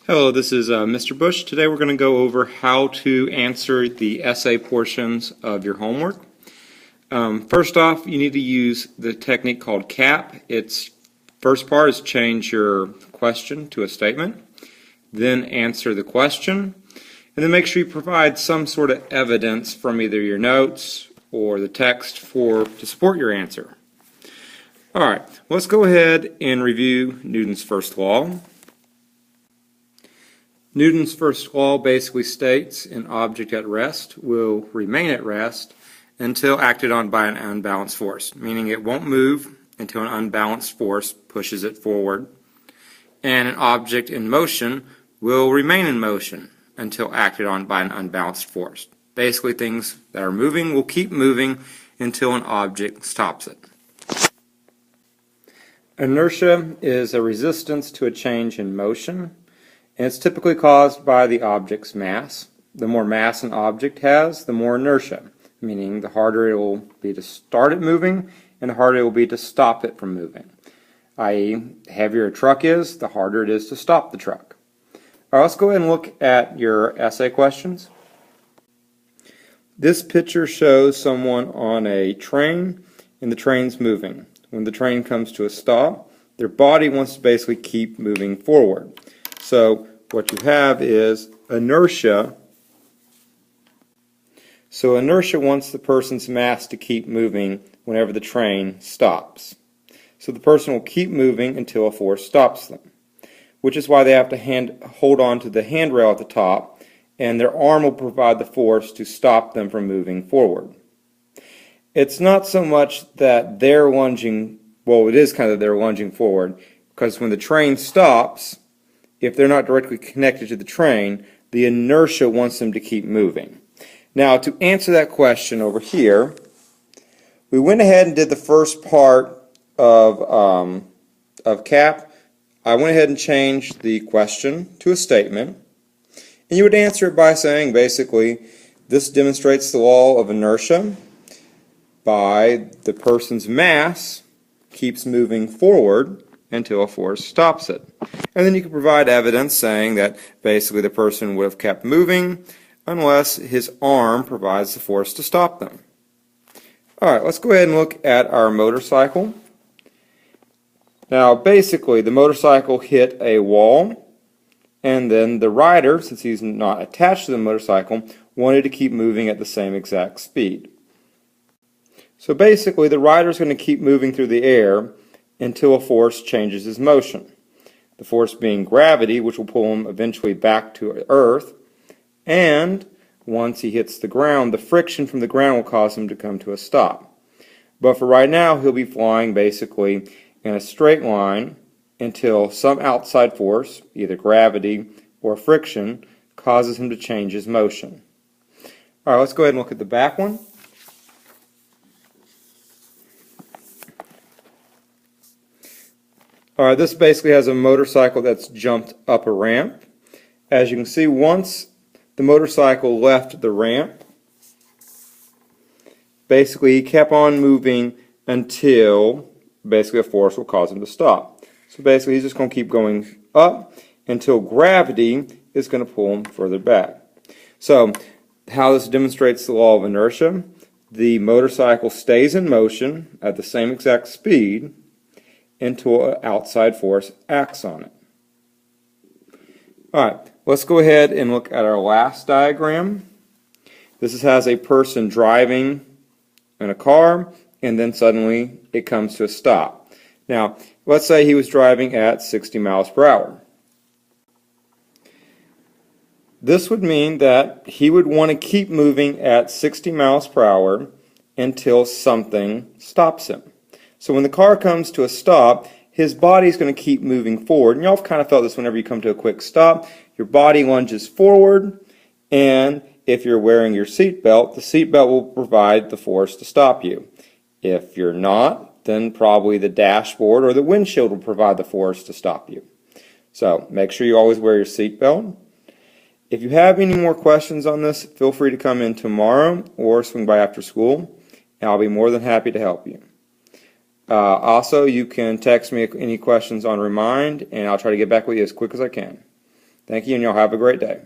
Hello, this is Mr. Bush. Today we're going to go over how to answer the essay portions of your homework. First off, you need to use the technique called CAP. Its first part is change your question to a statement, then answer the question, and then make sure you provide some sort of evidence from either your notes or the text to support your answer. Alright, let's go ahead and review Newton's first law. Newton's first law basically states an object at rest will remain at rest until acted on by an unbalanced force, meaning it won't move until an unbalanced force pushes it forward. And an object in motion will remain in motion until acted on by an unbalanced force. Basically, things that are moving will keep moving until an object stops it. Inertia is a resistance to a change in motion. And it's typically caused by the object's mass. The more mass an object has, the more inertia, meaning the harder it will be to start it moving and the harder it will be to stop it from moving. I.e., the heavier a truck is, the harder it is to stop the truck. All right, let's go ahead and look at your essay questions. This picture shows someone on a train and the train's moving. When the train comes to a stop, their body wants to basically keep moving forward. So what you have is inertia. So inertia wants the person's mass to keep moving whenever the train stops. So the person will keep moving until a force stops them, which is why they have to hold on to the handrail at the top, and their arm will provide the force to stop them from moving forward. It's not so much that they're lunging, well, it is kind of they're lunging forward, because when the train stops, if they're not directly connected to the train, the inertia wants them to keep moving. Now, to answer that question over here, we went ahead and did the first part of CAP. I went ahead and changed the question to a statement. And you would answer it by saying, basically, this demonstrates the law of inertia by the person's mass keeps moving forward until a force stops it. And then you can provide evidence saying that basically the person would have kept moving unless his arm provides the force to stop them. Alright, let's go ahead and look at our motorcycle. Now basically the motorcycle hit a wall, and then the rider, since he's not attached to the motorcycle, wanted to keep moving at the same exact speed. So basically the rider is going to keep moving through the air until a force changes his motion. The force being gravity, which will pull him eventually back to Earth, and once he hits the ground, the friction from the ground will cause him to come to a stop. But for right now, he'll be flying basically in a straight line until some outside force, either gravity or friction, causes him to change his motion. Alright, let's go ahead and look at the back one. Alright, this basically has a motorcycle that's jumped up a ramp. As you can see, once the motorcycle left the ramp, basically he kept on moving until basically a force will cause him to stop. So basically he's just going to keep going up until gravity is going to pull him further back. So how this demonstrates the law of inertia: the motorcycle stays in motion at the same exact speed until an outside force acts on it. Alright, let's go ahead and look at our last diagram. This has a person driving in a car, and then suddenly it comes to a stop. Now, let's say he was driving at 60 miles per hour. This would mean that he would want to keep moving at 60 miles per hour until something stops him. So when the car comes to a stop, his body is going to keep moving forward. And y'all have kind of felt this whenever you come to a quick stop. Your body lunges forward, and if you're wearing your seatbelt, the seatbelt will provide the force to stop you. If you're not, then probably the dashboard or the windshield will provide the force to stop you. So make sure you always wear your seatbelt. If you have any more questions on this, feel free to come in tomorrow or swing by after school, and I'll be more than happy to help you. Also, you can text me any questions on Remind, and I'll try to get back with you as quick as I can. Thank you, and y'all have a great day.